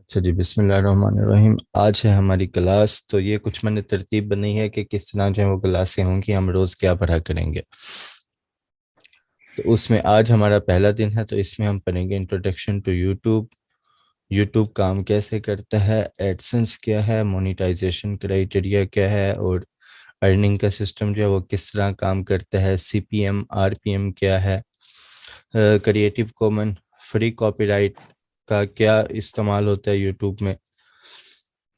चलिए बिस्मिल्लाहिर्रहमानिर्रहीम। आज है हमारी क्लास। तो ये कुछ मैंने तरतीब बनाई है कि किस तरह जो है वो क्लासें होंगी, हम रोज़ क्या पढ़ा करेंगे। तो उसमें आज हमारा पहला दिन है, तो इसमें हम पढ़ेंगे इंट्रोडक्शन टू यूट्यूब। यूट्यूब काम कैसे करता है, एडसेंस क्या है, मोनेटाइजेशन क्राइटेरिया क्या है, और अर्निंग का सिस्टम जो है वो किस तरह काम करता है, सीपीएम आरपीएम क्या है, क्रिएटिव कॉमन फ्री कॉपीराइट का क्या इस्तेमाल होता है यूट्यूब में,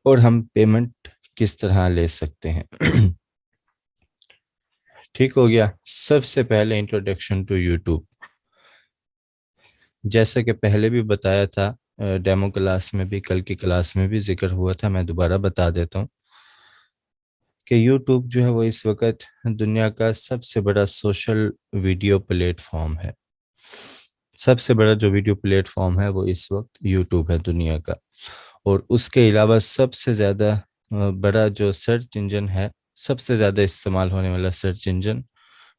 और हम पेमेंट किस तरह ले सकते हैं। ठीक हो गया। सबसे पहले इंट्रोडक्शन टू यूट्यूब। जैसा कि पहले भी बताया था, डेमो क्लास में भी, कल की क्लास में भी जिक्र हुआ था, मैं दोबारा बता देता हूँ कि यूट्यूब जो है वो इस वक्त दुनिया का सबसे बड़ा सोशल वीडियो प्लेटफॉर्म है। सबसे बड़ा जो वीडियो प्लेटफॉर्म है वो इस वक्त यूट्यूब है दुनिया का। और उसके अलावा सबसे ज़्यादा बड़ा जो सर्च इंजन है, सबसे ज़्यादा इस्तेमाल होने वाला सर्च इंजन,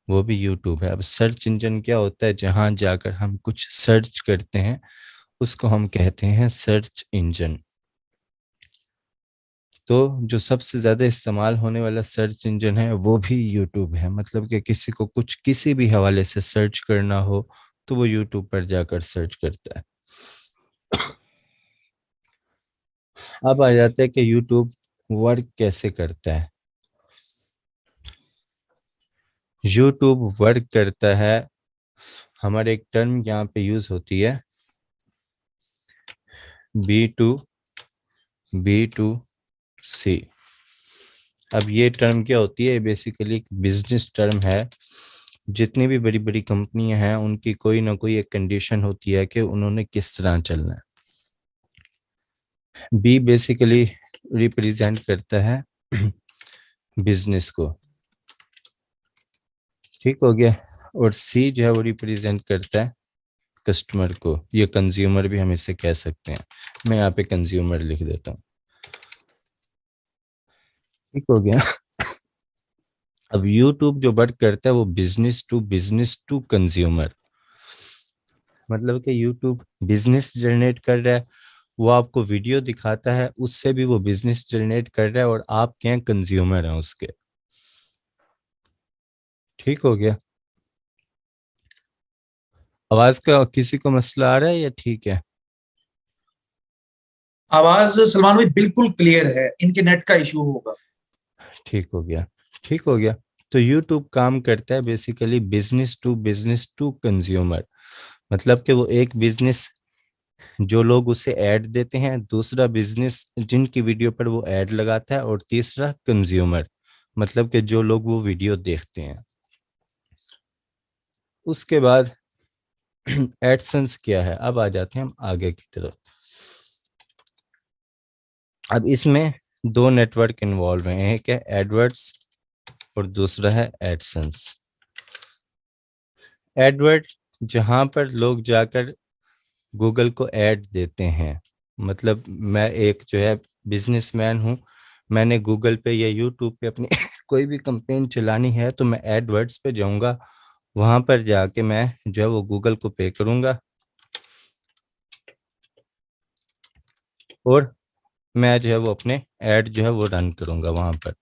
वो भी यूट्यूब है। अब सर्च इंजन क्या होता है? जहाँ जाकर हम कुछ सर्च करते हैं उसको हम कहते हैं सर्च इंजन। तो जो सबसे ज़्यादा इस्तेमाल होने वाला सर्च इंजन है वो भी यूट्यूब है। मतलब कि किसी को कुछ किसी भी हवाले से सर्च करना हो तो वो यूट्यूब पर जाकर सर्च करता है। अब आ जाते हैं कि यूट्यूब वर्क कैसे करता है। यूट्यूब वर्क करता है, हमारे एक टर्म यहाँ पे यूज होती है, B2C। अब ये टर्म क्या होती है? बेसिकली एक बिजनेस टर्म है। जितनी भी बड़ी बड़ी कंपनियां हैं उनकी कोई ना कोई एक कंडीशन होती है कि उन्होंने किस तरह चलना है। बी बेसिकली रिप्रेजेंट करता है बिजनेस को। ठीक हो गया। और सी जो है वो रिप्रेजेंट करता है कस्टमर को, ये कंज्यूमर भी हम इसे कह सकते हैं। मैं यहाँ पे कंज्यूमर लिख देता हूँ। ठीक हो गया। अब यूट्यूब जो वर्क करता है वो बिजनेस टू कंज्यूमर। मतलब कि यूट्यूब बिजनेस जनरेट कर रहा है, वो आपको वीडियो दिखाता है, उससे भी वो बिजनेस जनरेट कर रहा है, और आप क्या कंज्यूमर हैं उसके। ठीक हो गया। आवाज का किसी को मसला आ रहा है या ठीक है? आवाज सलमान भाई बिल्कुल क्लियर है। इनके नेट का इशू होगा। ठीक हो गया। ठीक हो गया। तो यूट्यूब काम करता है बेसिकली बिजनेस टू कंज्यूमर। मतलब कि वो एक बिजनेस, जो लोग उसे ऐड देते हैं, दूसरा बिजनेस जिनकी वीडियो पर वो ऐड लगाता है, और तीसरा कंज्यूमर, मतलब कि जो लोग वो वीडियो देखते हैं। उसके बाद एडसेंस क्या है? अब आ जाते हैं हम आगे की तरफ। अब इसमें दो नेटवर्क इन्वॉल्व हैं, एक है एडवर्ड्स और दूसरा है एडसेंस। एडवर्ड जहां पर लोग जाकर गूगल को ऐड देते हैं। मतलब मैं एक जो है बिजनेसमैन हूँ, मैंने गूगल पे या यूट्यूब पे अपनी कोई भी कंपेन चलानी है तो मैं एडवर्ड्स पे जाऊंगा। वहां पर जाके मैं जो है वो गूगल को पे करूंगा, और मैं जो है वो अपने ऐड जो है वो रन करूंगा वहां पर।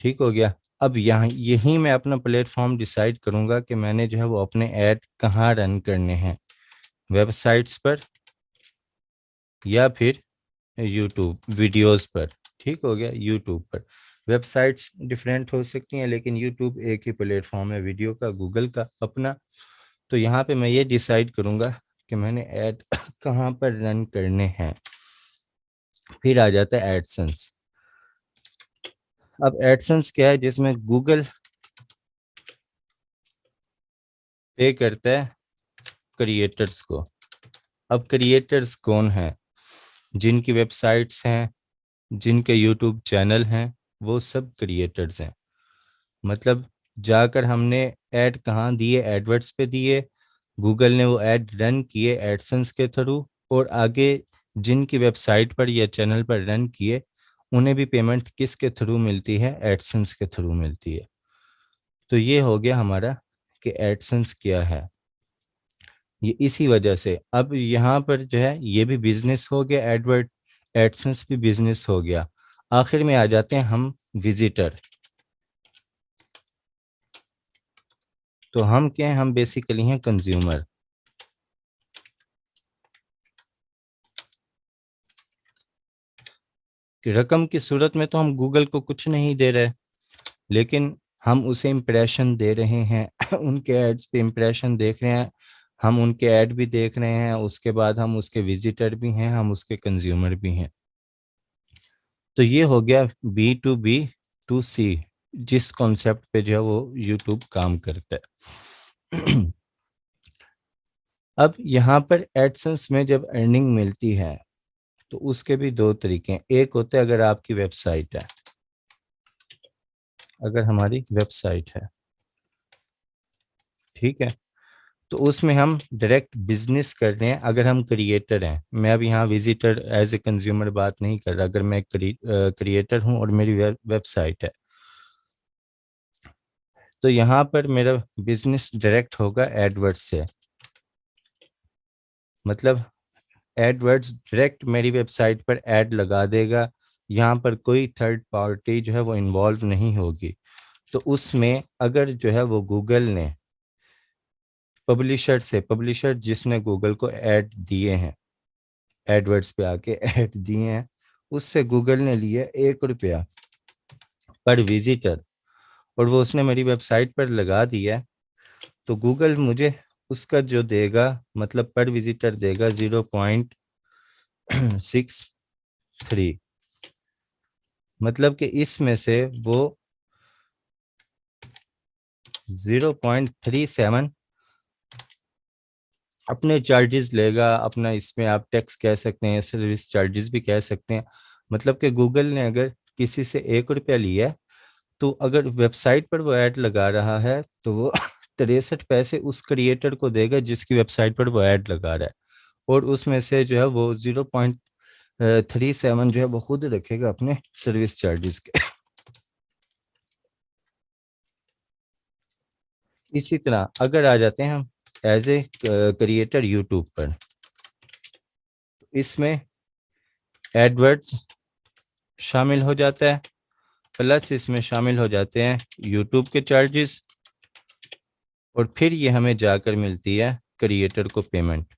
ठीक हो गया। अब यहाँ यही मैं अपना प्लेटफॉर्म डिसाइड करूंगा कि मैंने जो है वो अपने ऐड कहाँ रन करने हैं, वेबसाइट्स पर या फिर यूट्यूब वीडियोस पर। ठीक हो गया। यूट्यूब पर वेबसाइट्स डिफरेंट हो सकती हैं, लेकिन यूट्यूब एक ही प्लेटफॉर्म है वीडियो का, गूगल का अपना। तो यहाँ पे मैं ये डिसाइड करूंगा कि मैंने ऐड कहाँ पर रन करने हैं। फिर आ जाता है एडसेंस। अब एडसेंस क्या है? जिसमें गूगल पे करता है क्रिएटर्स को। अब क्रिएटर्स कौन है? जिनकी वेबसाइट्स हैं, जिनके यूट्यूब चैनल हैं, वो सब क्रिएटर्स हैं। मतलब जाकर हमने ऐड कहाँ दिए? एडवर्ड्स पे दिए, गूगल ने वो ऐड रन किए एडसेंस के थ्रू, और आगे जिनकी वेबसाइट पर या चैनल पर रन किए उन्हें भी पेमेंट किसके थ्रू मिलती है? एडसेंस के थ्रू मिलती है। तो ये हो गया हमारा कि एडसेंस क्या है। ये इसी वजह से अब यहाँ पर जो है ये भी बिजनेस हो गया एडवर्ड, एडसेंस भी बिजनेस हो गया। आखिर में आ जाते हैं हम विजिटर। तो हम क्या हैं, हम बेसिकली हैं कंज्यूमर। कि रकम की सूरत में तो हम गूगल को कुछ नहीं दे रहे, लेकिन हम उसे इम्प्रेशन दे रहे हैं उनके एड्स पे इम्प्रेशन देख रहे हैं, हम उनके ऐड भी देख रहे हैं, उसके बाद हम उसके विजिटर भी हैं, हम उसके कंज्यूमर भी हैं। तो ये हो गया B2B2C, जिस कॉन्सेप्ट पे जो है वो यूट्यूब काम करता है। अब यहाँ पर एडसेंस में जब अर्निंग मिलती है तो उसके भी दो तरीके हैं। एक होता है अगर आपकी वेबसाइट है, अगर हमारी वेबसाइट है, ठीक है, तो उसमें हम डायरेक्ट बिजनेस कर रहे हैं। अगर हम क्रिएटर हैं, मैं अब यहाँ विजिटर एज ए कंज्यूमर बात नहीं कर रहा, अगर मैं क्रिएटर हूँ और मेरी वेबसाइट है, तो यहाँ पर मेरा बिजनेस डायरेक्ट होगा एडवर्ड्स से। मतलब एडवर्ड्स डायरेक्ट मेरी वेबसाइट पर ऐड लगा देगा, यहाँ पर कोई थर्ड पार्टी जो है वो इन्वॉल्व नहीं होगी। तो उसमें अगर जो है वो गूगल ने पब्लिशर से, पब्लिशर जिसने गूगल को ऐड दिए हैं, एडवर्ड्स पे आके ऐड दिए हैं, उससे गूगल ने लिया 1 रुपया पर विजिटर, और वो उसने मेरी वेबसाइट पर लगा दिया है, तो गूगल मुझे उसका जो देगा, मतलब पर विजिटर देगा 0.63। मतलब कि इसमें से वो 0.37 अपने चार्जेस लेगा, अपना, इसमें आप टैक्स कह सकते हैं, सर्विस चार्जेस भी कह सकते हैं। मतलब कि गूगल ने अगर किसी से 1 रुपया लिया है, तो अगर वेबसाइट पर वो ऐड लगा रहा है तो वो 63 पैसे उस क्रिएटर को देगा जिसकी वेबसाइट पर वो ऐड लगा रहा है, और उसमें से जो है वो 0.37 जो है वो खुद रखेगा अपने सर्विस चार्जेस के। इसी तरह अगर आ जाते हैं हम एज ए क्रिएटर यूट्यूब पर, इसमें एडवर्ड्स शामिल हो जाता है, प्लस इसमें शामिल हो जाते हैं यूट्यूब के चार्जेस, और फिर ये हमें जाकर मिलती है क्रिएटर को पेमेंट।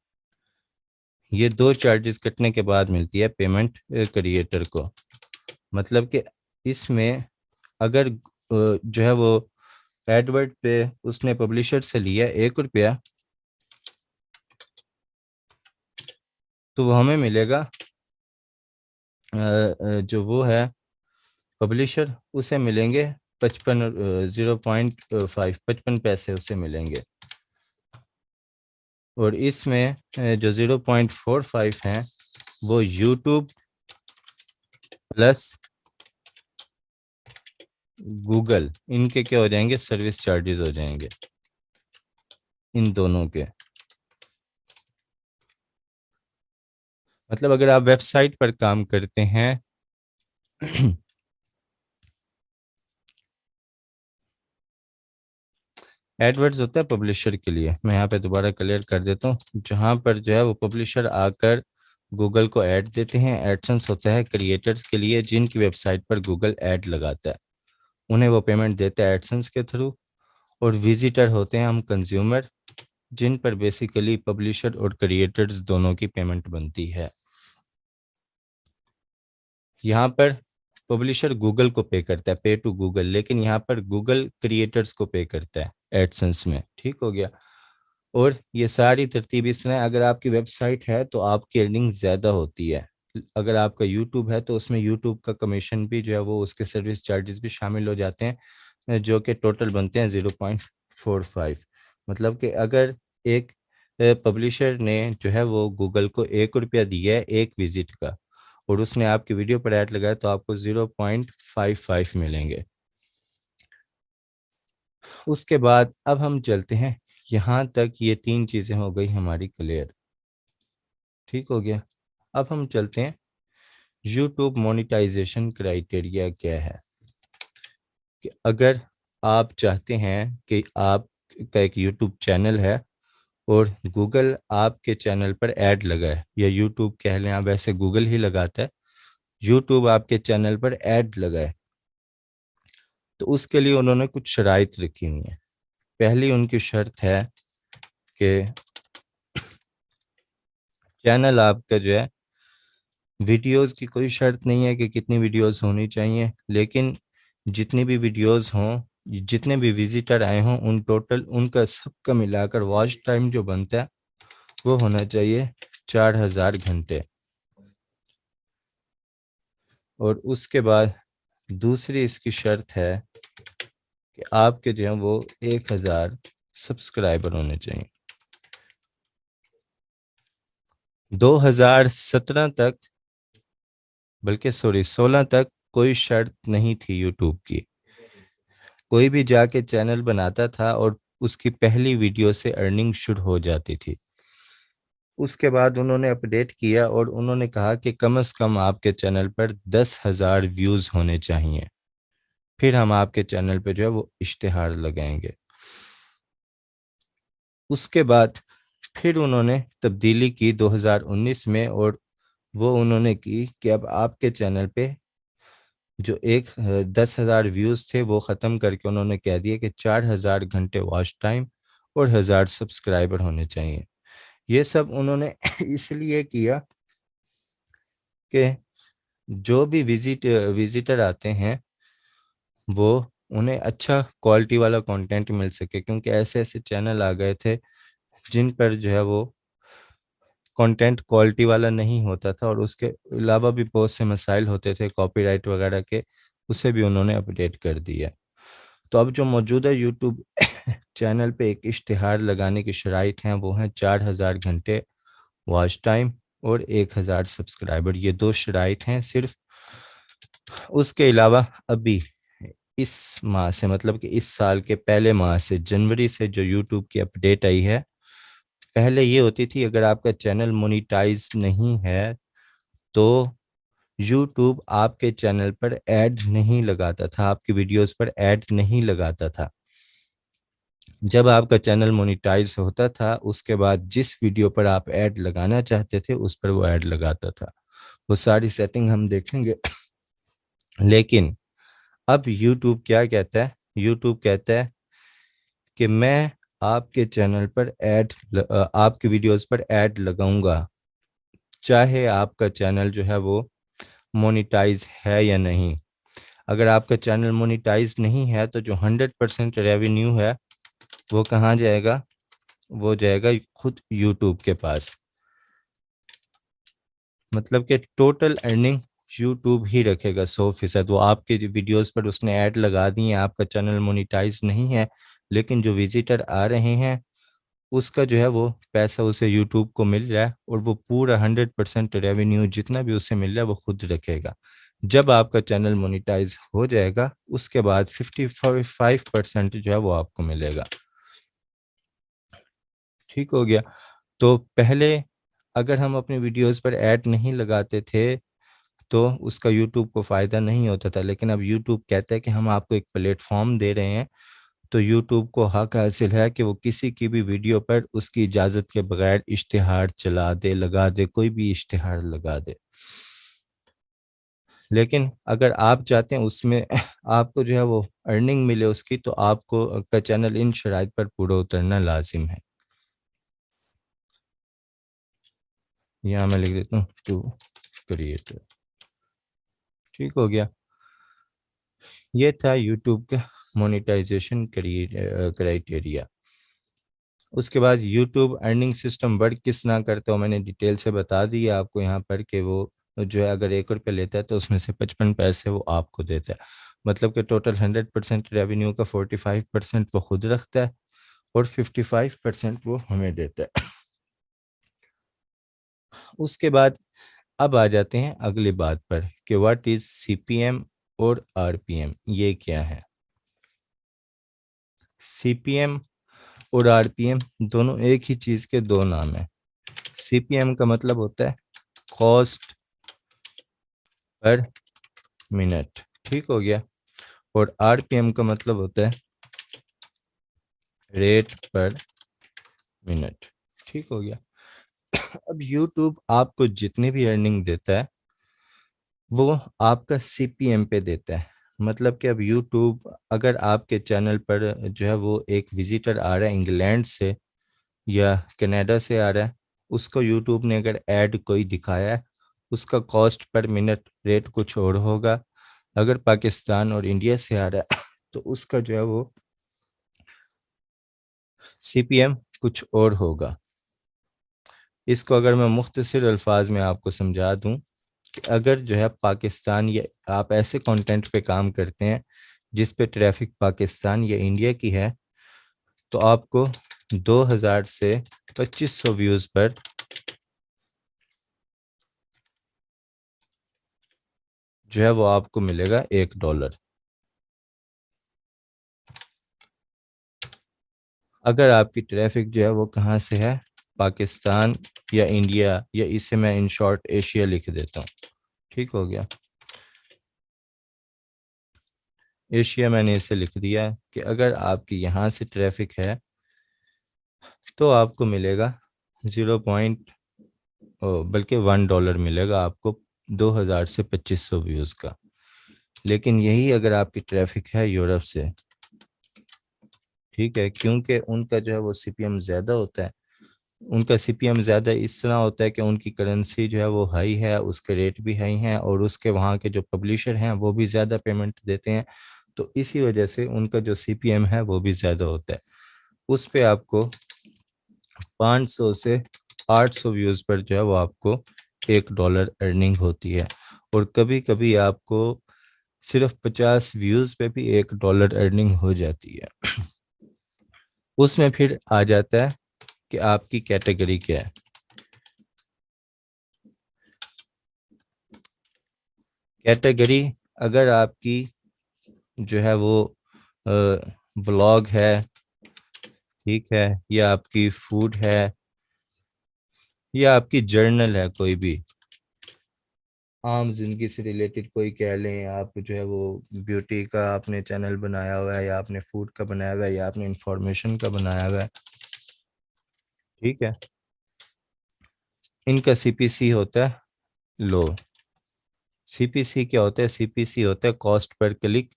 ये दो चार्जेस कटने के बाद मिलती है पेमेंट क्रिएटर को। मतलब कि इसमें अगर जो है वो एडवर्ड पे उसने पब्लिशर से लिया 1 रुपया, तो वो हमें मिलेगा जो वो है पब्लिशर, उसे मिलेंगे 55 उसे मिलेंगे। और इसमें जो 0.45 हैं वो यूट्यूब प्लस गूगल, इनके क्या हो जाएंगे, सर्विस चार्जेस हो जाएंगे इन दोनों के। मतलब अगर आप वेबसाइट पर काम करते हैं एडवर्ड्स होता है पब्लिशर के लिए, मैं यहाँ पे दोबारा क्लियर कर देता हूँ, जहाँ पर जो है वो पब्लिशर आकर गूगल को ऐड देते हैं। एडसेंस होता है क्रिएटर्स के लिए जिनकी वेबसाइट पर गूगल ऐड लगाता है, उन्हें वो पेमेंट देता है एडसेंस के थ्रू। और विजिटर होते हैं हम कंज्यूमर, जिन पर बेसिकली पब्लिशर और क्रिएटर्स दोनों की पेमेंट बनती है। यहाँ पर पब्लिशर गूगल को पे करता है, पे टू गूगल, लेकिन यहाँ पर गूगल क्रिएटर्स को पे करता है एडसेंस में। ठीक हो गया। और ये सारी तरतीब इस तरह है, अगर आपकी वेबसाइट है तो आपकी अर्निंग ज़्यादा होती है, अगर आपका यूट्यूब है तो उसमें यूट्यूब का कमीशन भी जो है वो, उसके सर्विस चार्जेस भी शामिल हो जाते हैं, जो कि टोटल बनते हैं 0.45। मतलब कि अगर एक पब्लिशर ने जो है वो गूगल को 1 रुपया दिया है एक विजिट का, और उसने आपकी वीडियो पर ऐड लगाया, तो आपको 0.55 मिलेंगे। उसके बाद अब हम चलते हैं, यहाँ तक ये तीन चीज़ें हो गई हमारी क्लियर। ठीक हो गया। अब हम चलते हैं यूट्यूब मोनेटाइजेशन क्राइटेरिया क्या है। कि अगर आप चाहते हैं कि आपका एक यूट्यूब चैनल है और गूगल आपके चैनल पर ऐड लगाए, या यूट्यूब कह लें, आप वैसे गूगल ही लगाता है, यूट्यूब आपके चैनल पर ऐड लगाए, तो उसके लिए उन्होंने कुछ शराइत रखी हुई है। पहली उनकी शर्त है कि चैनल आपका जो है, वीडियोस की कोई शर्त नहीं है कि कितनी वीडियोस होनी चाहिए, लेकिन जितनी भी वीडियोस हों, जितने भी विजिटर आए हों, उन टोटल उनका सबका मिलाकर वॉच टाइम जो बनता है वो होना चाहिए 4000 घंटे। और उसके बाद दूसरी इसकी शर्त है कि आपके जो है वो 1000 सब्सक्राइबर होने चाहिए। 2017 तक, बल्कि सॉरी 16 तक कोई शर्त नहीं थी यूट्यूब की। कोई भी जाके चैनल बनाता था और उसकी पहली वीडियो से अर्निंग शुरू हो जाती थी। उसके बाद उन्होंने अपडेट किया और उन्होंने कहा कि कम से कम आपके चैनल पर 10,000 व्यूज़ होने चाहिए, फिर हम आपके चैनल पे जो है वो इश्तिहार लगाएंगे। उसके बाद फिर उन्होंने तब्दीली की 2019 में, और वो उन्होंने की कि अब आपके चैनल पे जो 10,000 व्यूज़ थे वो ख़त्म करके उन्होंने कह दिया कि 4000 घंटे वॉच टाइम और 1000 सब्सक्राइबर होने चाहिए। ये सब उन्होंने इसलिए किया कि जो भी विजिटर आते हैं वो, उन्हें अच्छा क्वालिटी वाला कंटेंट मिल सके, क्योंकि ऐसे ऐसे चैनल आ गए थे जिन पर जो है वो कंटेंट क्वालिटी वाला नहीं होता था, और उसके अलावा भी बहुत से मसाइल होते थे कॉपीराइट वगैरह के, उसे भी उन्होंने अपडेट कर दिया। तो अब जो मौजूदा यूट्यूब चैनल पे एक इश्तिहार लगाने की शराइत हैं वो हैं 4000 घंटे वॉच टाइम और 1000 सब्सक्राइबर। ये दो शराइत हैं सिर्फ। उसके अलावा अभी इस माह से, मतलब कि इस साल के पहले माह से, जनवरी से जो यूट्यूब की अपडेट आई है, पहले ये होती थी अगर आपका चैनल मोनिटाइज नहीं है तो यूट्यूब आपके चैनल पर ऐड नहीं लगाता था, आपकी वीडियोस पर ऐड नहीं लगाता था। जब आपका चैनल मोनिटाइज होता था उसके बाद जिस वीडियो पर आप ऐड लगाना चाहते थे उस पर वो ऐड लगाता था। वो सारी सेटिंग हम देखेंगे। लेकिन अब यूट्यूब क्या कहता है? यूट्यूब कहता है कि मैं आपके चैनल पर आपके वीडियोस पर ऐड लगाऊंगा, चाहे आपका चैनल जो है वो मोनिटाइज है या नहीं। अगर आपका चैनल मोनिटाइज नहीं है तो जो 100% रेवेन्यू है वो कहाँ जाएगा? वो जाएगा खुद यूट्यूब के पास। मतलब कि टोटल अर्निंग यूट्यूब ही रखेगा 100%। वो आपके वीडियोस पर उसने ऐड लगा दी है, आपका चैनल मोनिटाइज नहीं है, लेकिन जो विजिटर आ रहे हैं उसका जो है वो पैसा उसे यूट्यूब को मिल रहा है, और वो पूरा 100% रेवेन्यू जितना भी उसे मिल रहा है वो खुद रखेगा। जब आपका चैनल मोनिटाइज हो जाएगा उसके बाद 55% जो है वो आपको मिलेगा। ठीक हो गया? तो पहले अगर हम अपने वीडियोस पर ऐड नहीं लगाते थे तो उसका यूट्यूब को फ़ायदा नहीं होता था, लेकिन अब यूट्यूब कहता है कि हम आपको एक प्लेटफॉर्म दे रहे हैं, तो यूट्यूब को हक हासिल है कि वो किसी की भी वीडियो पर उसकी इजाज़त के बगैर इश्तिहार चला दे, लगा दे, कोई भी इश्तिहार लगा दे। लेकिन अगर आप चाहते हैं उसमें आपको जो है वो अर्निंग मिले उसकी, तो आपको का चैनल इन शराइत पर पूरा उतरना लाजिम है। यहाँ मैं लिख देता हूँ टू क्रिएटर। ठीक हो गया? ये था यूट्यूब का मोनेटाइजेशन क्राइटेरिया। उसके बाद यूट्यूब अर्निंग सिस्टम वर्क किस ना करता हो मैंने डिटेल से बता दिया आपको यहाँ पर, कि वो जो है अगर 1 रुपये लेता है तो उसमें से 55 पैसे वो आपको देता है। मतलब कि टोटल 100% रेवेन्यू का 45% वो खुद रखता है और 55% वो हमें देता है। उसके बाद अब आ जाते हैं अगली बात पर कि व्हाट इज सीपीएम और आरपीएम, ये क्या है? सीपीएम और आरपीएम दोनों एक ही चीज के दो नाम है। सीपीएम का मतलब होता है कॉस्ट पर मिनट। ठीक हो गया? और आरपीएम का मतलब होता है रेट पर मिनट। ठीक हो गया? अब यूट्यूब आपको जितनी भी अर्निंग देता है वो आपका सीपीएम पे देता है। मतलब कि अब यूट्यूब, अगर आपके चैनल पर जो है वो एक विजिटर आ रहा है इंग्लैंड से या कनाडा से आ रहा है, उसको यूट्यूब ने अगर ऐड कोई दिखाया है, उसका कॉस्ट पर मिनट रेट कुछ और होगा। अगर पाकिस्तान और इंडिया से आ रहा है तो उसका जो है वो सीपीएम कुछ और होगा। इसको अगर मैं मुख्तसर अल्फाज में आपको समझा दूं कि अगर जो है पाकिस्तान या आप ऐसे कंटेंट पे काम करते हैं जिस पे ट्रैफिक पाकिस्तान या इंडिया की है, तो आपको 2000 से 2500 व्यूज़ पर जो है वो आपको मिलेगा $1। अगर आपकी ट्रैफिक जो है वो कहाँ से है, पाकिस्तान या इंडिया, या इसे मैं इन शॉर्ट एशिया लिख देता हूँ। ठीक हो गया, एशिया मैंने इसे लिख दिया है कि अगर आपकी यहाँ से ट्रैफिक है तो आपको मिलेगा 0 बल्कि $1 मिलेगा आपको 2000 से 2500 व्यूज़ का। लेकिन यही अगर आपकी ट्रैफिक है यूरोप से, ठीक है, क्योंकि उनका जो है वो सीपीएम ज़्यादा होता है। उनका सीपीएम ज़्यादा इस तरह होता है कि उनकी करेंसी जो है वो हाई है, उसके रेट भी हाई हैं, और उसके वहाँ के जो पब्लिशर हैं वो भी ज़्यादा पेमेंट देते हैं। तो इसी वजह से उनका जो सीपीएम है वो भी ज़्यादा होता है। उस पे आपको 500 से 800 व्यूज़ पर जो है वो आपको $1 अर्निंग होती है। और कभी कभी आपको सिर्फ 50 व्यूज़ पे भी $1 अर्निंग हो जाती है। उसमें फिर आ जाता है कि आपकी कैटेगरी क्या है। कैटेगरी, अगर आपकी जो है वो व्लॉग है, ठीक है, या आपकी फूड है, या आपकी जर्नल है, कोई भी आम जिंदगी से रिलेटेड कोई कह लें, आप जो है वो ब्यूटी का आपने चैनल बनाया हुआ है, या आपने फूड का बनाया हुआ है, या आपने इंफॉर्मेशन का बनाया हुआ है, ठीक है, इनका सीपीसी होता है लो। सीपीसी क्या होता है? सीपीसी होता है कॉस्ट पर क्लिक,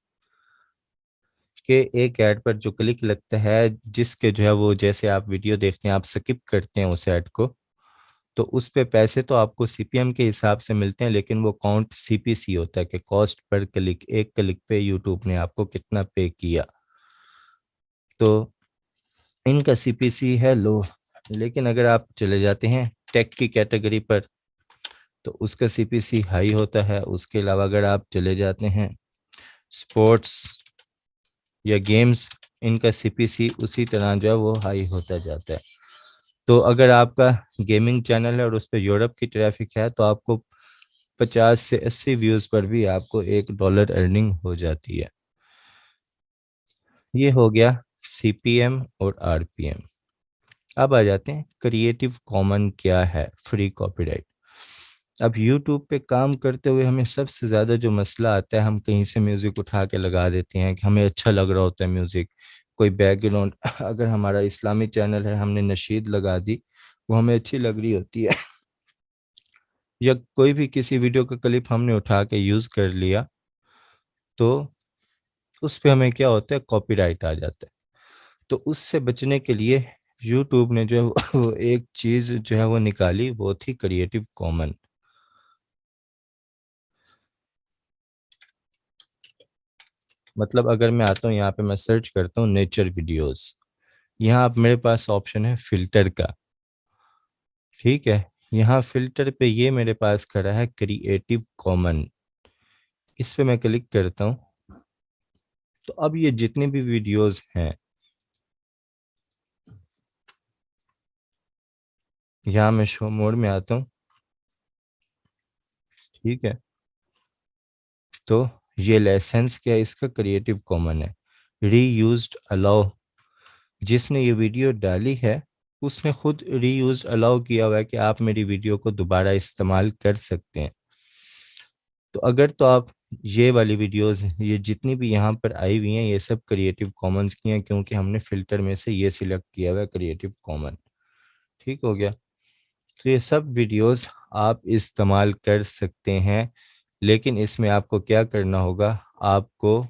के एक ऐड पर जो क्लिक लगता है, जिसके जो है वो जैसे आप वीडियो देखते हैं आप स्किप करते हैं उस ऐड को, तो उस पे पैसे तो आपको सीपीएम के हिसाब से मिलते हैं, लेकिन वो काउंट सीपीसी होता है कि कॉस्ट पर क्लिक, एक क्लिक पे यूट्यूब ने आपको कितना पे किया। तो इनका सीपीसी है लो। लेकिन अगर आप चले जाते हैं टेक की कैटेगरी पर, तो उसका सीपीसी हाई होता है। उसके अलावा अगर आप चले जाते हैं स्पोर्ट्स या गेम्स, इनका सीपीसी उसी तरह जो है वो हाई होता जाता है। तो अगर आपका गेमिंग चैनल है और उस पर यूरोप की ट्रैफिक है, तो आपको 50 से 80 व्यूज पर भी आपको $1 अर्निंग हो जाती है। ये हो गया सीपीएम और आरपीएम। अब आ जाते हैं क्रिएटिव कॉमन क्या है, फ्री कॉपीराइट। अब यूट्यूब पे काम करते हुए हमें सबसे ज़्यादा जो मसला आता है, हम कहीं से म्यूज़िक उठा के लगा देते हैं कि हमें अच्छा लग रहा होता है म्यूज़िक, कोई बैकग्राउंड अगर हमारा इस्लामी चैनल है, हमने नशीद लगा दी, वो हमें अच्छी लग रही होती है या कोई भी किसी वीडियो का क्लिप हमने उठा के यूज़ कर लिया, तो उस पे हमें क्या होता है, कॉपीराइट आ जाता है। तो उससे बचने के लिए यूट्यूब ने जो है वो एक चीज़ जो है वो निकाली, वो थी क्रिएटिव कॉमन। मतलब अगर मैं आता हूँ यहाँ पे, मैं सर्च करता हूँ नेचर वीडियोस, यहाँ आप मेरे पास ऑप्शन है फिल्टर का, ठीक है, यहाँ फिल्टर पे ये मेरे पास खड़ा है क्रिएटिव कॉमन। इस पे मैं क्लिक करता हूँ, तो अब ये जितने भी वीडियोस हैं, यहाँ मैं शो मोड में आता हूँ, ठीक है, तो ये लाइसेंस क्या है इसका, क्रिएटिव कॉमन है। रीयूज्ड अलाउ, जिसने ये वीडियो डाली है उसने खुद रीयूज अलाउ किया हुआ है कि आप मेरी वीडियो को दोबारा इस्तेमाल कर सकते हैं। तो अगर तो आप ये वाली वीडियोस, ये जितनी भी यहाँ पर आई हुई हैं, ये सब क्रिएटिव कॉमन्स की हैं, क्योंकि हमने फिल्टर में से ये सिलेक्ट किया हुआ है क्रिएटिव कॉमन। ठीक हो गया, तो ये सब वीडियोस आप इस्तेमाल कर सकते हैं, लेकिन इसमें आपको क्या करना होगा, आपको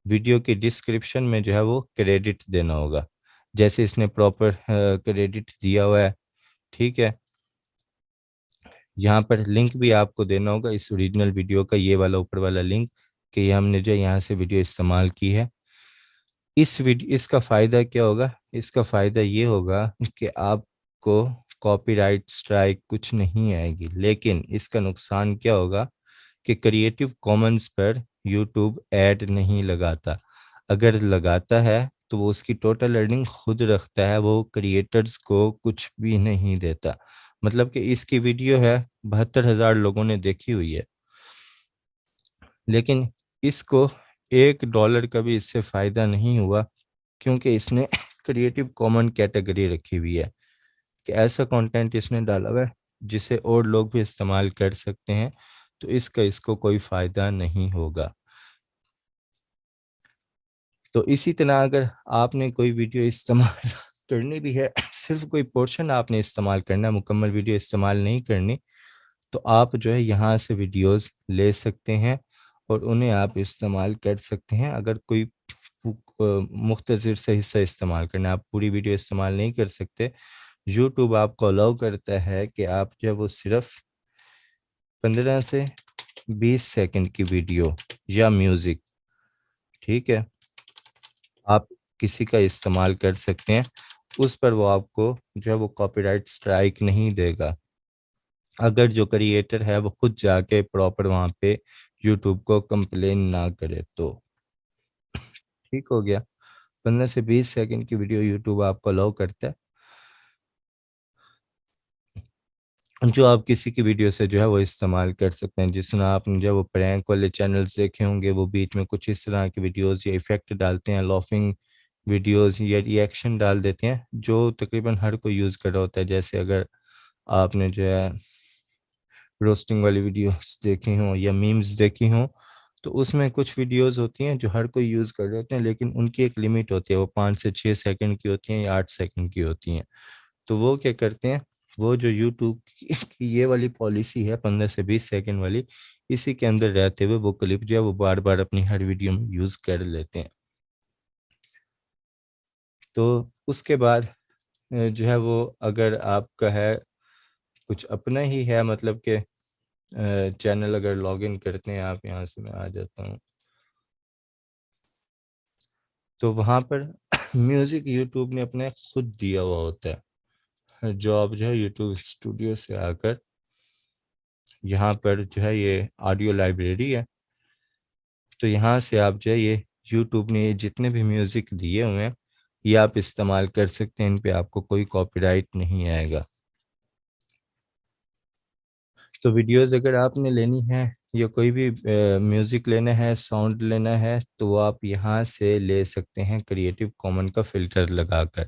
वीडियो के डिस्क्रिप्शन में जो है वो क्रेडिट देना होगा। जैसे इसने प्रॉपर क्रेडिट दिया हुआ है, ठीक है। यहाँ पर लिंक भी आपको देना होगा इस ओरिजिनल वीडियो का, ये वाला ऊपर वाला लिंक, कि ये हमने जो यहाँ से वीडियो इस्तेमाल की है। इस वीडियो, इसका फ़ायदा क्या होगा, इसका फ़ायदा ये होगा कि आपको कॉपीराइट स्ट्राइक कुछ नहीं आएगी, लेकिन इसका नुकसान क्या होगा कि क्रिएटिव कॉमन्स पर यूट्यूब ऐड नहीं लगाता। अगर लगाता है तो वो उसकी टोटल अर्निंग खुद रखता है, वो क्रिएटर्स को कुछ भी नहीं देता। मतलब कि इसकी वीडियो है 72,000 लोगों ने देखी हुई है, लेकिन इसको $1 का भी इससे फ़ायदा नहीं हुआ, क्योंकि इसने क्रिएटिव कॉमन कैटेगरी रखी हुई है कि ऐसा कंटेंट इसने डाला हुआ है जिसे और लोग भी इस्तेमाल कर सकते हैं, तो इसका इसको कोई फ़ायदा नहीं होगा। तो इसी तरह अगर आपने कोई वीडियो इस्तेमाल करनी भी है, सिर्फ कोई पोर्शन आपने इस्तेमाल करना है, मुकम्मल वीडियो इस्तेमाल नहीं करनी, तो आप जो है यहाँ से वीडियोस ले सकते हैं और उन्हें आप इस्तेमाल कर सकते हैं। अगर कोई मुख्तसर से हिस्सा इस्तेमाल करना है, आप पूरी वीडियो इस्तेमाल नहीं कर सकते, यूट्यूब आपको अलाउ करता है कि आप जो है वो सिर्फ 15 से 20 सेकंड की वीडियो या म्यूज़िक, ठीक है, आप किसी का इस्तेमाल कर सकते हैं। उस पर वो आपको जो है वो कॉपीराइट स्ट्राइक नहीं देगा, अगर जो क्रिएटर है वो खुद जाके प्रॉपर वहाँ पे यूट्यूब को कंप्लेन ना करे तो। ठीक हो गया। 15 से 20 सेकंड की वीडियो यूट्यूब आपको अलाउ करता है, जो आप किसी की वीडियो से जो है वो इस्तेमाल कर सकते हैं। जिस तरह आपने जो है वो प्रैंक वाले चैनल्स देखे होंगे, वो बीच में कुछ इस तरह की वीडियोस या इफेक्ट डालते हैं, लॉफिंग वीडियोस या रिएक्शन डाल देते हैं, जो तकरीबन हर कोई यूज़ कर रहा होता है। जैसे अगर आपने जो है रोस्टिंग वाली वीडियोस देखी हों या मीम्स देखी हों, तो उसमें कुछ वीडियोस होती हैं जो हर कोई यूज़ कर रहे होते हैं, लेकिन उनकी एक लिमिट होती है, वो 5 से 6 सेकंड की होती हैं या 8 सेकंड की होती हैं। तो वो क्या करते हैं, वो जो यूट्यूब की ये वाली पॉलिसी है 15 से 20 सेकंड वाली, इसी के अंदर रहते हुए वो क्लिप जो है वो बार बार अपनी हर वीडियो में यूज़ कर लेते हैं। तो उसके बाद जो है वो, अगर आपका है कुछ अपना ही है, मतलब कि चैनल, अगर लॉगिन करते हैं आप, यहाँ से मैं आ जाता हूँ, तो वहाँ पर म्यूज़िक यूट्यूब ने अपने खुद दिया हुआ होता है। जो आप जो है यूट्यूब स्टूडियो से आकर यहाँ पर जो है ये ऑडियो लाइब्रेरी है, तो यहाँ से आप जो है ये यूट्यूब ने ये जितने भी म्यूज़िक दिए हुए हैं, ये आप इस्तेमाल कर सकते हैं, इन पे आपको कोई कॉपीराइट नहीं आएगा। तो वीडियोस अगर आपने लेनी है या कोई भी म्यूज़िक लेना है, साउंड लेना है, तो वो आप यहाँ से ले सकते हैं क्रिएटिव कॉमन का फ़िल्टर लगाकर।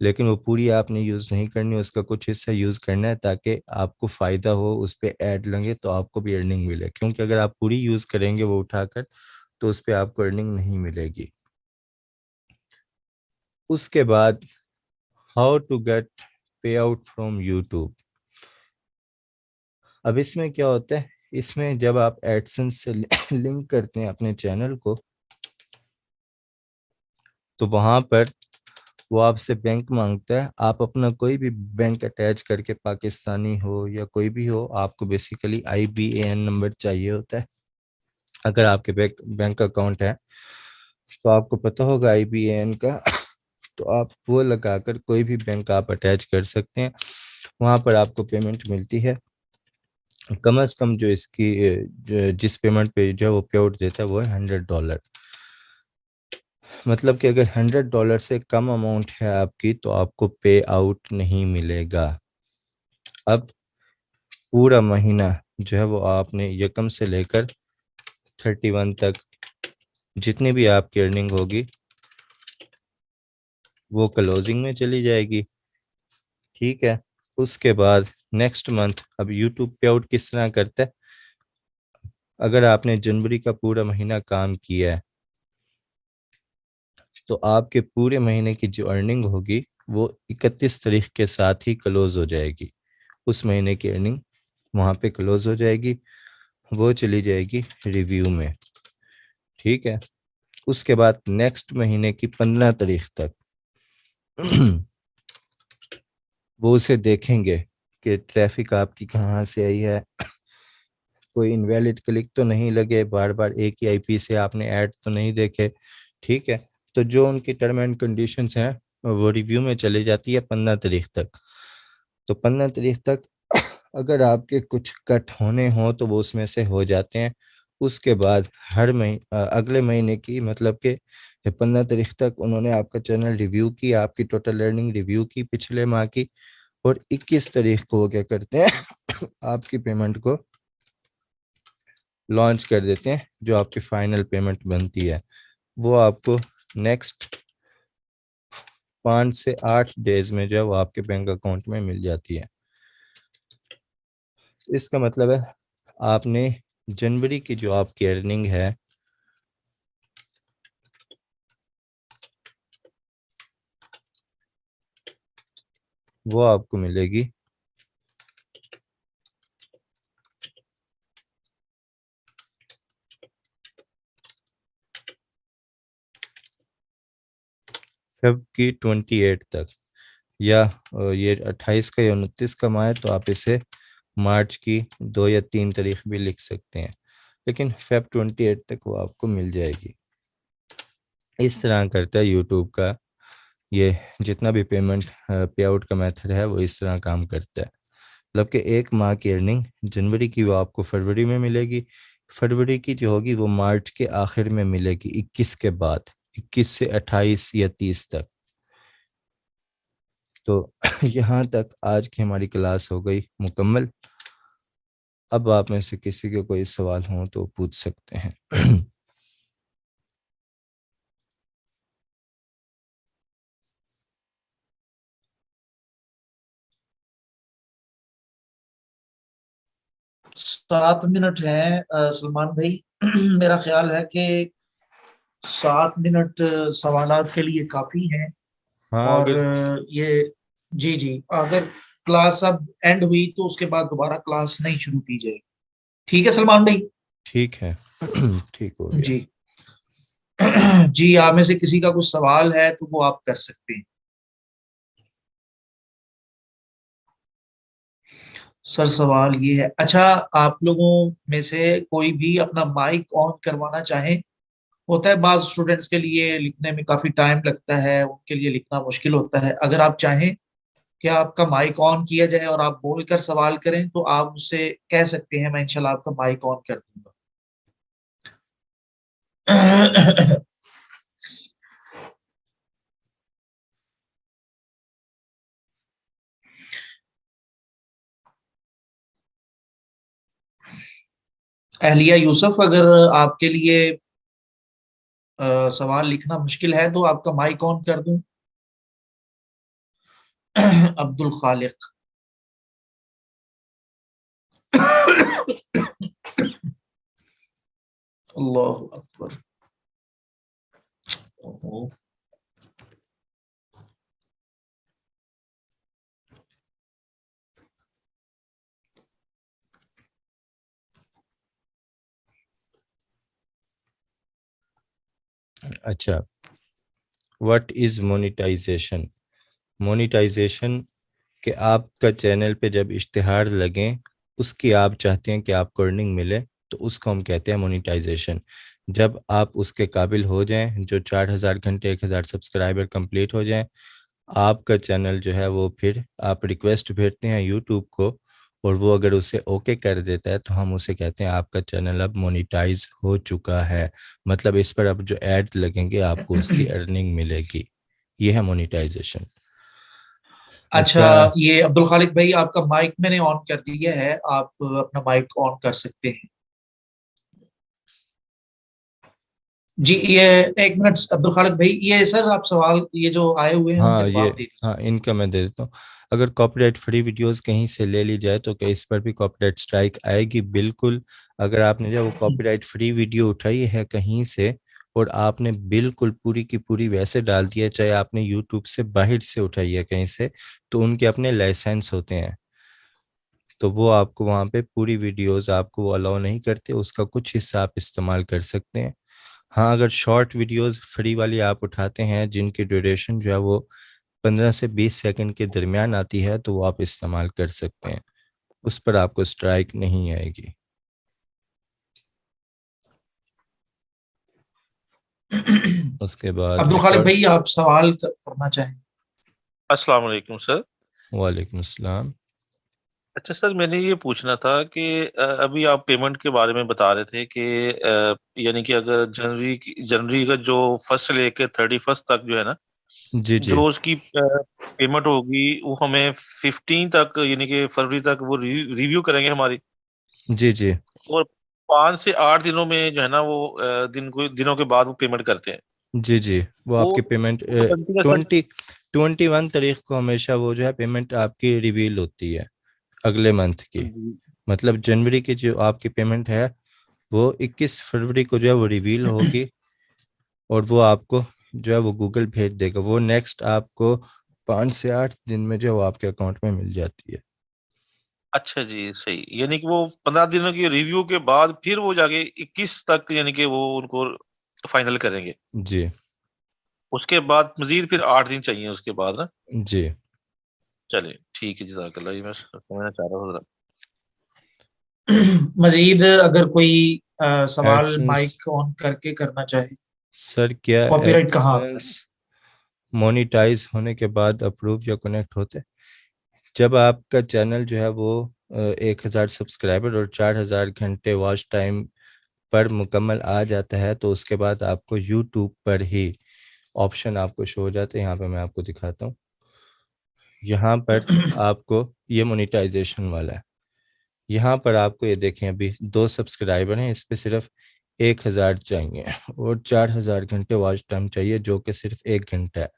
लेकिन वो पूरी आपने यूज़ नहीं करनी, उसका कुछ हिस्सा यूज़ करना है ताकि आपको फ़ायदा हो, उस पर ऐड लगे तो आपको भी अर्निंग मिले। क्योंकि अगर आप पूरी यूज़ करेंगे वो उठाकर, तो उस पर आपको अर्निंग नहीं मिलेगी। उसके बाद हाउ टू गेट पे आउट फ्रॉम यूट्यूब। अब इसमें क्या होता है, इसमें जब आप एडसेंस से लिंक करते हैं अपने चैनल को, तो वहाँ पर वो आपसे बैंक मांगता है। आप अपना कोई भी बैंक अटैच करके, पाकिस्तानी हो या कोई भी हो, आपको बेसिकली IBAN नंबर चाहिए होता है। अगर आपके बैंक बैंक अकाउंट है तो आपको पता होगा IBAN का, तो आप वो लगाकर कोई भी बैंक आप अटैच कर सकते हैं, वहाँ पर आपको पेमेंट मिलती है। कम से कम जो इसकी जिस पेमेंट पे जो है वो पे आउट देता है वो है $100। मतलब कि अगर $100 से कम अमाउंट है आपकी, तो आपको पे आउट नहीं मिलेगा। अब पूरा महीना जो है वो आपने यकम से लेकर 31 तक जितनी भी आपकी अर्निंग होगी वो क्लोजिंग में चली जाएगी, ठीक है। उसके बाद नेक्स्ट मंथ, अब यूट्यूब पे आउट किस तरह करता है, अगर आपने जनवरी का पूरा महीना काम किया है, तो आपके पूरे महीने की जो अर्निंग होगी वो 31 तारीख के साथ ही क्लोज हो जाएगी। उस महीने की अर्निंग वहाँ पे क्लोज हो जाएगी। वो चली जाएगी रिव्यू में। ठीक है, उसके बाद नेक्स्ट महीने की 15 तारीख तक वो उसे देखेंगे कि ट्रैफिक आपकी कहाँ से आई है, कोई इनवैलिड क्लिक तो नहीं लगे, बार बार एक ही आईपी से आपने ऐड तो नहीं देखे। ठीक है, तो जो उनकी टर्म एंड कंडीशंस हैं वो रिव्यू में चली जाती है 15 तारीख तक। तो 15 तारीख तक अगर आपके कुछ कट होने हों तो वो उसमें से हो जाते हैं। उसके बाद हर महीने, अगले महीने की मतलब कि 15 तारीख तक उन्होंने आपका चैनल रिव्यू की, आपकी टोटल लर्निंग रिव्यू की पिछले माह की, और 21 तारीख को वो क्या करते हैं आपकी पेमेंट को लॉन्च कर देते हैं। जो आपकी फाइनल पेमेंट बनती है वो आपको नेक्स्ट 5 से 8 डेज में जो है वो आपके बैंक अकाउंट में मिल जाती है। इसका मतलब है आपने जनवरी की जो आपकी अर्निंग है वो आपको मिलेगी फेब की 28 तक, या ये 28 का या 29 का माह है तो आप इसे मार्च की 2 या 3 तारीख भी लिख सकते हैं, लेकिन फेब 28 तक वो आपको मिल जाएगी। इस तरह करता है यूट्यूब का ये जितना भी पेमेंट पे आउट का मेथड है वो इस तरह काम करता है। मतलब कि एक माह की अर्निंग जनवरी की वो आपको फरवरी में मिलेगी, फरवरी की जो होगी वो मार्च के आखिर में मिलेगी 21 के बाद, 21 से 28 या 30 तक। तो यहाँ तक आज की हमारी क्लास हो गई मुकम्मल। अब आप में से किसी के कोई सवाल हो तो पूछ सकते हैं। सात मिनट है सलमान भाई। मेरा ख्याल है कि 7 मिनट सवालात के लिए काफी है। हाँ और अगर ये जी जी, अगर क्लास अब एंड हुई तो उसके बाद दोबारा क्लास नहीं शुरू की जाएगी। ठीक है सलमान भाई। ठीक है ठीक हो गया। जी जी, आप में से किसी का कुछ सवाल है तो वो आप कर सकते हैं। सर सवाल ये है, अच्छा, आप लोगों में से कोई भी अपना माइक ऑन करवाना चाहे? होता है बाज स्टूडेंट्स के लिए लिखने में काफी टाइम लगता है, उनके लिए लिखना मुश्किल होता है। अगर आप चाहें कि आपका माइक ऑन किया जाए और आप बोलकर सवाल करें तो आप मुझसे कह सकते हैं, मैं इंशाल्लाह आपका माइक ऑन कर दूंगा। अहलिया यूसुफ, अगर आपके लिए सवाल लिखना मुश्किल है तो आपका माइक ऑन कर दूं? अब्दुल खालिक। अल्लाह अकबर। ओहो। अच्छा, व्हाट इज मोनेटाइजेशन? मोनेटाइजेशन कि आपका चैनल पे जब इश्तिहार लगें, उसकी आप चाहते हैं कि आपको अर्निंग मिले, तो उसको हम कहते हैं मोनेटाइजेशन। जब आप उसके काबिल हो जाएं, जो 4,000 घंटे 1,000 सब्सक्राइबर कंप्लीट हो जाएं, आपका चैनल जो है वो फिर आप रिक्वेस्ट भेजते हैं यूट्यूब को, और वो अगर उसे ओके कर देता है तो हम उसे कहते हैं आपका चैनल अब मोनेटाइज हो चुका है। मतलब इस पर अब जो ऐड लगेंगे आपको उसकी अर्निंग मिलेगी। ये है मोनेटाइजेशन। अच्छा, अच्छा, ये अब्दुल खालिक भाई, आपका माइक मैंने ऑन कर दिया है, आप अपना माइक ऑन कर सकते हैं। जी, ये एक मिनट अब्दुल खालिक भाई, ये सर आप सवाल ये जो आए हुए हैं उनके हाँ ये, जवाब दे हाँ दीजिए। इनका मैं दे देता हूँ। अगर कॉपीराइट फ्री वीडियोस कहीं से ले ली जाए तो क्या इस पर भी कॉपीराइट स्ट्राइक आएगी? बिल्कुल। अगर आपने जो वो कॉपीराइट फ्री वीडियो उठाई है कहीं से, और आपने बिल्कुल पूरी की पूरी वैसे डाल दिया, चाहे आपने यूट्यूब से बाहर से उठाई है कहीं से, तो उनके अपने लाइसेंस होते हैं। तो वो आपको वहाँ पे पूरी वीडियोस आपको वो अलाउ नहीं करते, उसका कुछ हिस्सा आप इस्तेमाल कर सकते हैं। हाँ, अगर शॉर्ट वीडियोस फ्री वाली आप उठाते हैं जिनकी ड्यूरेशन जो है वो 15 से 20 सेकंड के दरमियान आती है, तो वो आप इस्तेमाल कर सकते हैं, उस पर आपको स्ट्राइक नहीं आएगी। उसके बाद अब्दुल खालिक रिकॉर्ड। भाई, आप सवाल करना चाहें? अस्सलाम वालेकुम सर। वालेकुम अस्सलाम। अच्छा सर, मैंने ये पूछना था कि अभी आप पेमेंट के बारे में बता रहे थे कि यानी कि अगर जनवरी का जो फर्स्ट से लेके 31st तक जो है ना, जी जी। जो उसकी पेमेंट होगी वो हमें 15 तक यानी कि फरवरी तक वो रिव्यू करेंगे हमारी। जी जी। और 5 से 8 दिनों में जो है ना वो दिनों के बाद वो पेमेंट करते हैं। जी जी। वो वो आपकी पेमेंट वो बनती है सर। 21 तारीख को हमेशा वो जो है पेमेंट आपकी रिवील होती है, अगले मंथ की। जी। मतलब जनवरी की जो आपकी पेमेंट है वो 21 फरवरी को जो है वो रिवील होगी, और वो आपको जो है वो गूगल भेज देगा, वो नेक्स्ट आपको 5 से 8 दिन में जो है वो आपके अकाउंट में मिल जाती है। अच्छा जी, सही। यानी कि वो 15 दिनों की रिव्यू के बाद फिर वो जाके 21 तक यानी कि वो उनको फाइनल करेंगे। जी उसके बाद मजीद फिर 8 दिन चाहिए उसके बाद ना। जी। चलिए ठीक है, जज़ाकल्लाह। ये मैं समझना चाह रहा था। मजीद अगर कोई सवाल एडसेंस। माइक ऑन करके करना चाहे। सर क्या कॉपीराइट कहाँ आता है? एडसेंस मोनेटाइज होने के बाद अप्रूव या कनेक्ट होते? जब आपका चैनल जो है वो 1,000 सब्सक्राइबर और 4,000 घंटे वॉच टाइम पर मुकम्मल आ जाता है, तो उसके बाद आपको यूट्यूब पर ही ऑप्शन आपको शो हो जाते हैं। यहाँ पे मैं आपको दिखाता हूँ। यहाँ पर आपको ये मोनेटाइजेशन वाला है। यहाँ पर आपको ये देखें, अभी 2 सब्सक्राइबर हैं, इस पे सिर्फ 1,000 चाहिए और 4,000 घंटे वॉच टाइम चाहिए, जो कि सिर्फ 1 घंटा है,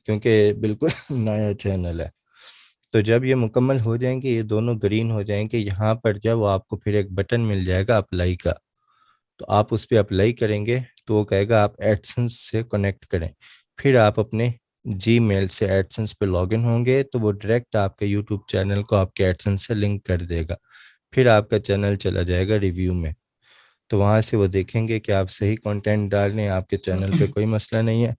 क्योंकि बिल्कुल नया चैनल है। तो जब ये मुकम्मल हो जाएंगे, ये दोनों ग्रीन हो जाएंगे, यहाँ पर जब वो आपको फिर एक बटन मिल जाएगा अप्लाई का, तो आप उस पर अप्लाई करेंगे तो वो कहेगा आप एडसेंस से कनेक्ट करें। फिर आप अपने जीमेल से एडसेंस पे लॉगिन होंगे, तो वो डायरेक्ट आपके यूट्यूब चैनल को आपके एडसेंस से लिंक कर देगा। फिर आपका चैनल चला जाएगा रिव्यू में, तो वहाँ से वो देखेंगे कि आप सही कंटेंट डाल रहे हैं, आपके चैनल पे कोई मसला नहीं है।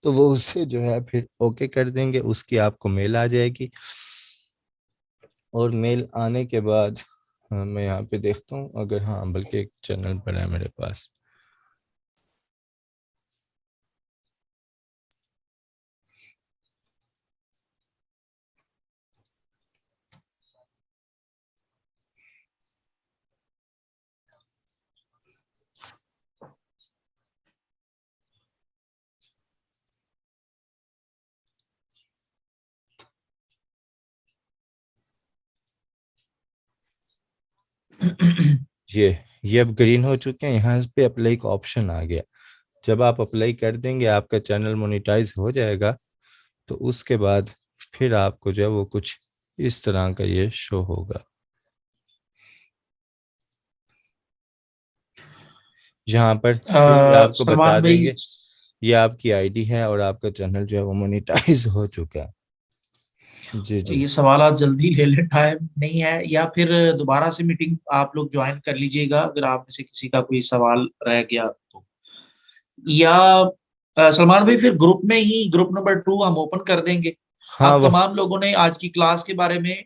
तो वो उससे जो है फिर ओके कर देंगे, उसकी आपको मेल आ जाएगी। और मेल आने के बाद, हाँ मैं यहाँ पे देखता हूँ, अगर हाँ बल्कि एक चैनल पर है मेरे पास। ये अब ग्रीन हो चुके हैं, यहाँ पे अप्लाई का ऑप्शन आ गया। जब आप अप्लाई कर देंगे आपका चैनल मोनेटाइज हो जाएगा, तो उसके बाद फिर आपको जो है वो कुछ इस तरह का ये शो होगा। यहाँ पर फिर ये आपको बता सलमान भाई, देंगे ये आपकी आईडी है और आपका चैनल जो है वो मोनेटाइज हो चुका है। जी जी। ये सवाल जल्दी ले ले, टाइम नहीं है, या फिर दोबारा से मीटिंग आप लोग ज्वाइन कर लीजिएगा अगर आप में से किसी का कोई सवाल रह गया तो। या सलमान भाई, फिर ग्रुप में ही ग्रुप नंबर 2 हम ओपन कर देंगे। हाँ आप वो। तमाम लोगों ने आज की क्लास के बारे में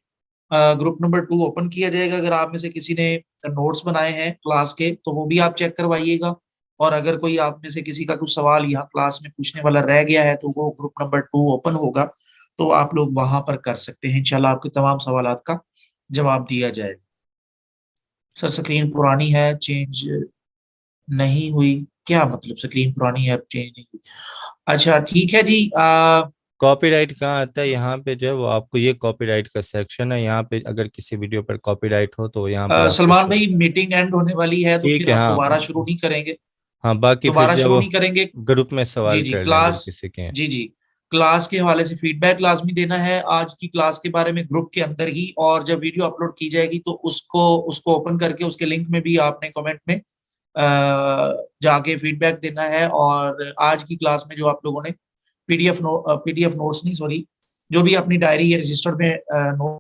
ग्रुप नंबर 2 ओपन किया जाएगा। अगर आप में से किसी ने नोट्स बनाए हैं क्लास के तो वो भी आप चेक करवाइएगा। और अगर कोई आप में से किसी का कुछ सवाल यहाँ क्लास में पूछने वाला रह गया है तो वो ग्रुप नंबर 2 ओपन होगा, तो आप लोग वहां पर कर सकते हैं। इंशाल्लाह आपके तमाम सवालात का जवाब दिया जाएगा। सर, स्क्रीन पुरानी है, चेंज नहीं हुई? क्या मतलब स्क्रीन पुरानी है, अब चेंज नहीं हुई? अच्छा ठीक है जी। कॉपीराइट कहाँ आता है? यहाँ पे जो है वो आपको, ये कॉपीराइट का सेक्शन है, यहाँ पे अगर किसी वीडियो पर कॉपीराइट हो तो यहाँ पर आपको सलमान शो। भाई, मीटिंग एंड होने वाली है तो ठीक फिर है हम हाँ। दोबारा शुरू नहीं करेंगे। हाँ बाकी फिर दोबारा जो है शुरू वो नहीं करेंगे। ग्रुप में जी सवाल जी, कर लें अगर क्लास। किसी के हैं। जी जी, क्लास के हवाले से फीडबैक लाजमी देना है आज की क्लास के बारे में ग्रुप के अंदर ही। और जब वीडियो अपलोड की जाएगी तो उसको उसको ओपन करके उसके लिंक में भी आपने कमेंट में जाके फीडबैक देना है। और आज की क्लास में जो आप लोगों ने पीडीएफ नोट्स नहीं, सॉरी, जो भी अपनी डायरी या रजिस्टर में नोट